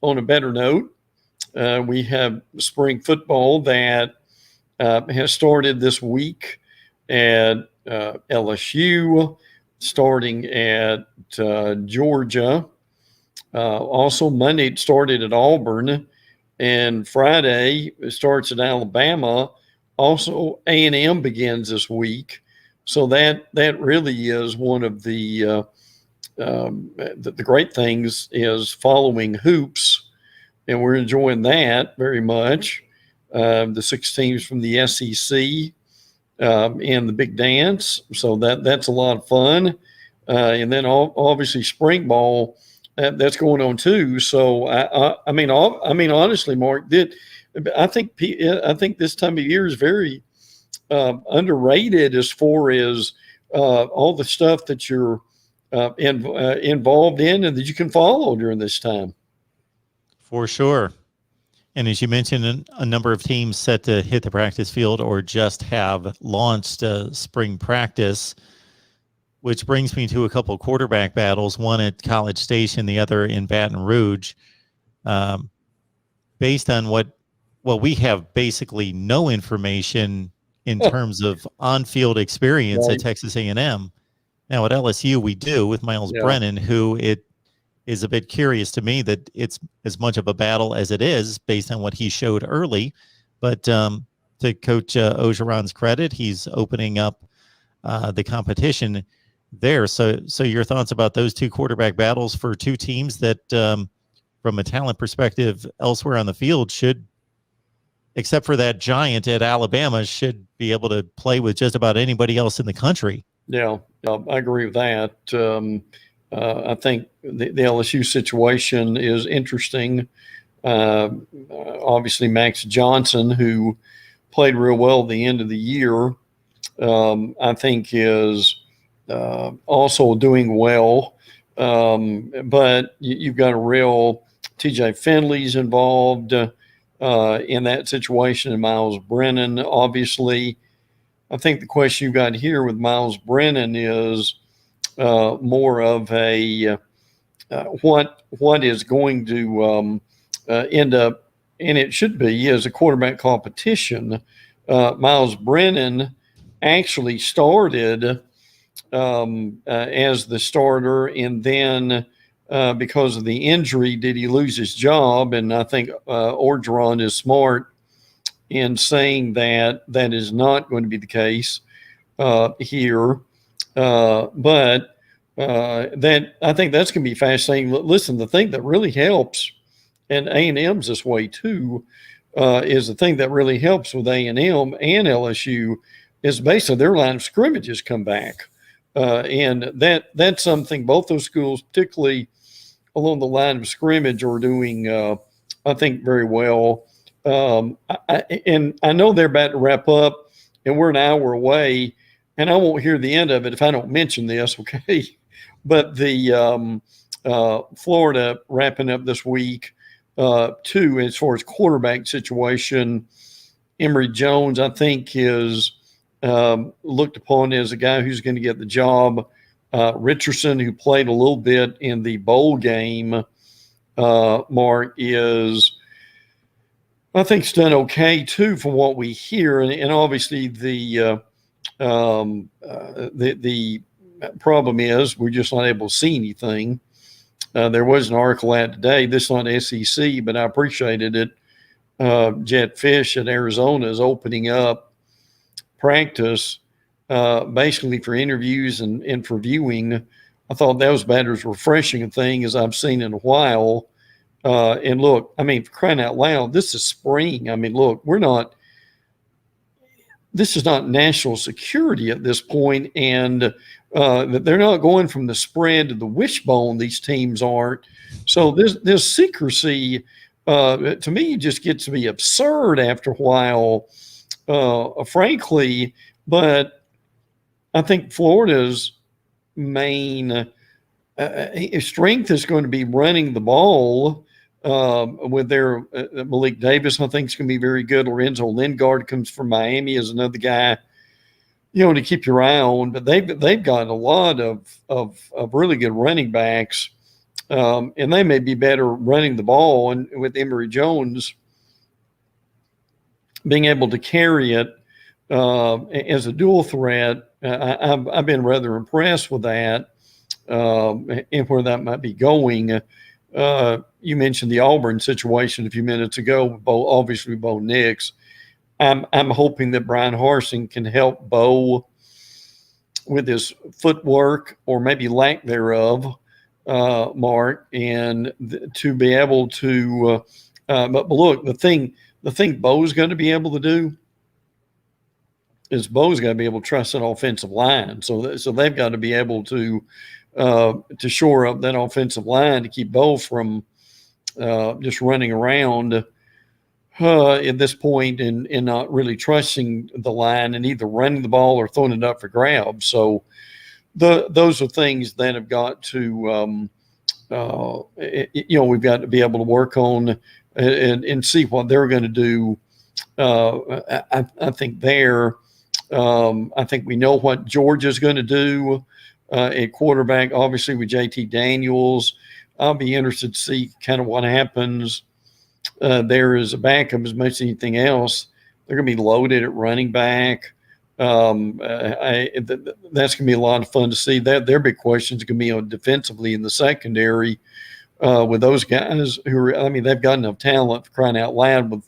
on a better note, we have spring football that has started this week at LSU, starting at Georgia. Also, Monday it started at Auburn, and Friday it starts at Alabama. Also, A&M begins this week, so that really is one of the great things is following hoops, and we're enjoying that very much. The 6 teams from the SEC and the big dance, so that's a lot of fun. And then obviously spring ball that's going on too. So I mean, honestly, Mark, I think this time of year is very underrated as far as all the stuff that you're involved in and that you can follow during this time. For sure. And as you mentioned, a number of teams set to hit the practice field or just have launched spring practice, which brings me to a couple of quarterback battles, one at College Station, the other in Baton Rouge. Based on what we have basically no information in terms of on-field experience at Texas A&M. Now at LSU we do with Miles Brennan, who it is a bit curious to me that it's as much of a battle as it is based on what he showed early. But to Coach Ogeron's credit, he's opening up the competition there. So your thoughts about those two quarterback battles for two teams that, from a talent perspective, elsewhere on the field should, except for that giant at Alabama, should be able to play with just about anybody else in the country. Yeah, I agree with that. I think the LSU situation is interesting. Obviously, Max Johnson, who played real well at the end of the year, I think is also doing well. But you've got a real TJ Finley's involved in that situation, and Miles Brennan. Obviously, I think the question you've got here with Miles Brennan is more of a what is going to end up, and it should be, as a quarterback competition. Miles Brennan actually started as the starter, and then because of the injury, did he lose his job? And I think Orgeron is smart in saying that is not going to be the case here. But that I think that's going to be fascinating. Listen, the thing that really helps, and A&M's this way too, is the thing that really helps with A&M and LSU is basically their line of scrimmages come back. And that's something both those schools, particularly along the line of scrimmage, are doing, I think, very well. And I know they're about to wrap up, and we're an hour away, and I won't hear the end of it if I don't mention this, okay? But the Florida wrapping up this week, too, as far as quarterback situation, Emory Jones, I think, is looked upon as a guy who's going to get the job. Richardson, who played a little bit in the bowl game, Mark, is, I think, it's done okay too from what we hear. And obviously the problem is we're just not able to see anything. There was an article out today. This is not SEC, but I appreciated it. Jet Fish at Arizona is opening up practice basically for interviews and for viewing. I thought that was about as refreshing a thing as I've seen in a while. And look, I mean, for crying out loud, this is spring. I mean, look, this is not national security at this point, and they're not going from the spread to the wishbone. These teams aren't. So this secrecy, to me, just gets to be absurd after a while, frankly. But I think Florida's main strength is going to be running the ball. With their Malik Davis, I think is going to be very good. Lorenzo Lingard comes from Miami as another guy, to keep your eye on. But they've got a lot of really good running backs, and they may be better running the ball. And with Emory Jones being able to carry it as a dual threat, I've been rather impressed with that, and where that might be going. You mentioned the Auburn situation a few minutes ago. Obviously, Bo Nix. I'm hoping that Brian Harsin can help Bo with his footwork, or maybe lack thereof, Mark, and to be able to. But look, the thing Bo's going to be able to do is Bo's got to be able to trust that offensive line. So they've got to be able to shore up that offensive line to keep Bo from just running around at this point and not really trusting the line and either running the ball or throwing it up for grabs. So those are things that have got to, we've got to be able to work on and see what they're going to do. I think I think we know what Georgia's going to do at quarterback, obviously with JT Daniels. I'll be interested to see kind of what happens there as a backup as much as anything else. They're going to be loaded at running back. That's going to be a lot of fun to see. Their big questions are going to be on defensively in the secondary with those guys they've got enough talent, for crying out loud. With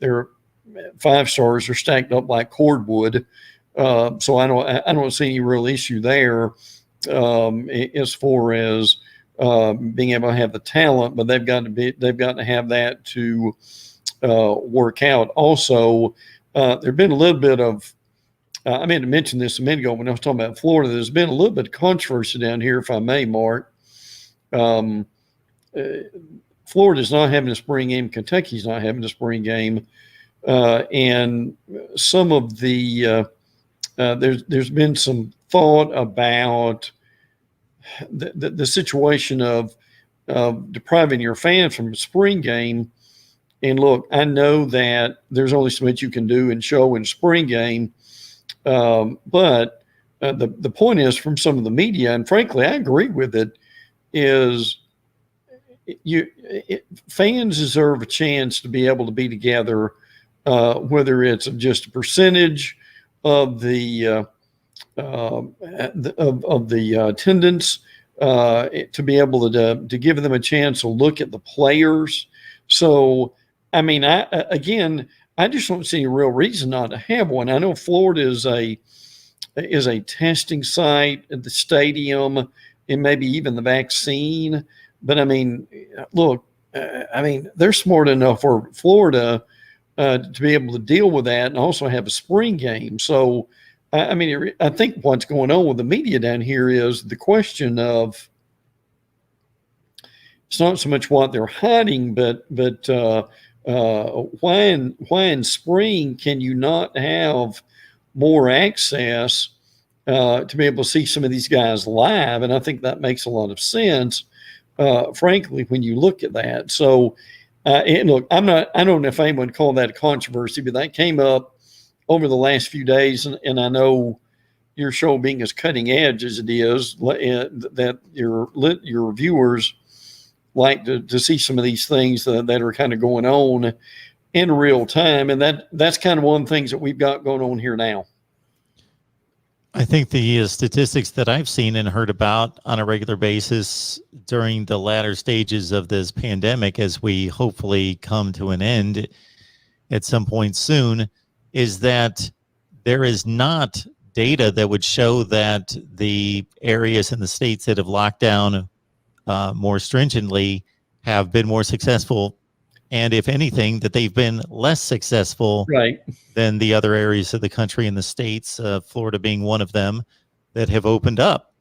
their 5-stars are stacked up like cordwood. So I don't see any real issue there as far as being able to have the talent, but they've got to have that to work out. Also, there's been a little bit of I meant to mention this a minute ago when I was talking about Florida. There's been a little bit of controversy down here, if I may, Mark. Florida's not having a spring game. Kentucky's not having a spring game. And some of the there's been some thought about the situation of depriving your fans from a spring game. And look, I know that there's only so much you can do and show in spring game, but the point is, from some of the media, and frankly, I agree with it, is fans deserve a chance to be able to be together, whether it's just a percentage of the attendance, to be able to give them a chance to look at the players. So, I mean, I just don't see a real reason not to have one. I know Florida is a testing site at the stadium and maybe even the vaccine. But I mean, look, they're smart enough for Florida to be able to deal with that and also have a spring game. So, I think what's going on with the media down here is the question of, it's not so much what they're hiding, but why in spring can you not have more access to be able to see some of these guys live? And I think that makes a lot of sense, frankly, when you look at that. So, and look, I don't know if anyone would call that a controversy, but that came up over the last few days, and I know your show being as cutting edge as it is, that your viewers like to see some of these things that are kind of going on in real time, and that's kind of one of the things that we've got going on here now. I think the statistics that I've seen and heard about on a regular basis during the latter stages of this pandemic, as we hopefully come to an end at some point soon, is that there is not data that would show that the areas in the states that have locked down more stringently have been more successful, and if anything, that they've been less successful than the other areas of the country and the states, Florida being one of them, that have opened up.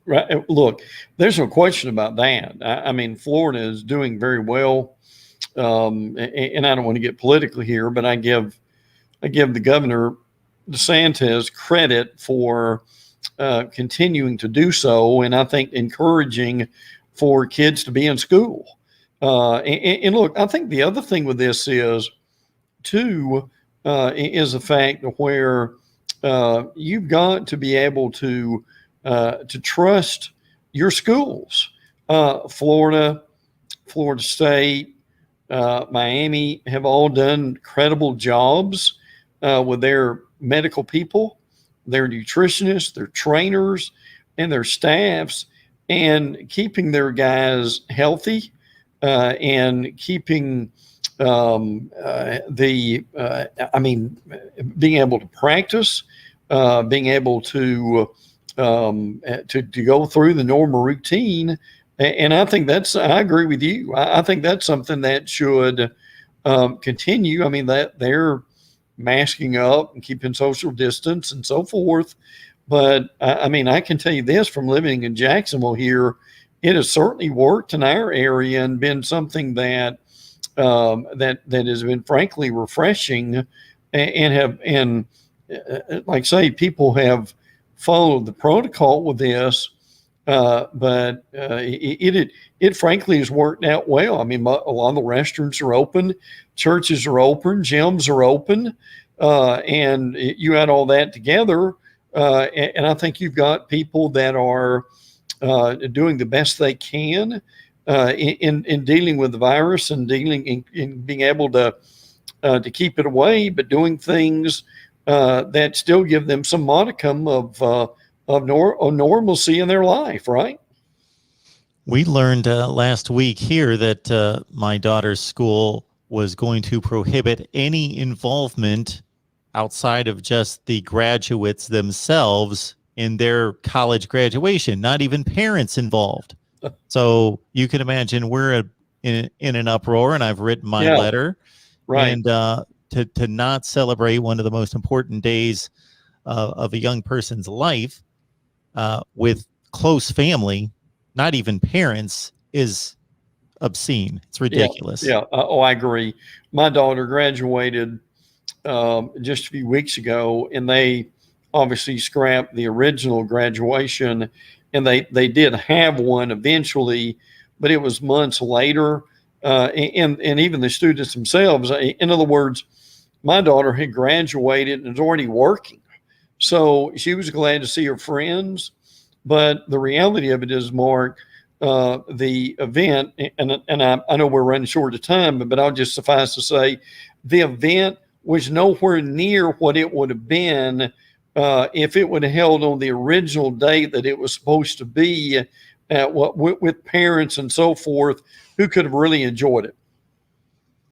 Right. Look, there's no question about that. I mean, Florida is doing very well, and I don't want to get political here, but I give the governor DeSantis credit for continuing to do so, and I think encouraging for kids to be in school. And look, I think the other thing with this is the fact that where you've got to be able to trust your schools. Florida State, Miami have all done incredible jobs with their medical people, their nutritionists, their trainers, and their staffs, and keeping their guys healthy and keeping being able to practice, being able to go through the normal routine. And I think I agree with you. I think that's something that should continue. I mean, that they're masking up and keeping social distance and so forth. But I can tell you this from living in Jacksonville here, it has certainly worked in our area and been something that that has been frankly refreshing, and like say people have followed the protocol with this, but it frankly has worked out well. I mean, a lot of the restaurants are open, churches are open, gyms are open, and you add all that together, and I think you've got people that are doing the best they can in dealing with the virus and dealing in being able to keep it away, but doing things that still give them some modicum of normalcy in their life, right? We learned last week here that my daughter's school was going to prohibit any involvement outside of just the graduates themselves in their college graduation, not even parents involved. So you can imagine we're in an uproar, and I've written my letter. Right. And to not celebrate one of the most important days of a young person's life with close family, not even parents, is obscene. It's ridiculous. Yeah. Oh, I agree. My daughter graduated just a few weeks ago, and they obviously scrapped the original graduation, and they did have one eventually, but it was months later. And even the students themselves, in other words, my daughter had graduated and was already working. So she was glad to see her friends. But the reality of it is, Mark, the event, and I know we're running short of time, but I'll just suffice to say, the event was nowhere near what it would have been if it would have held on the original date that it was supposed to be with parents and so forth who could have really enjoyed it.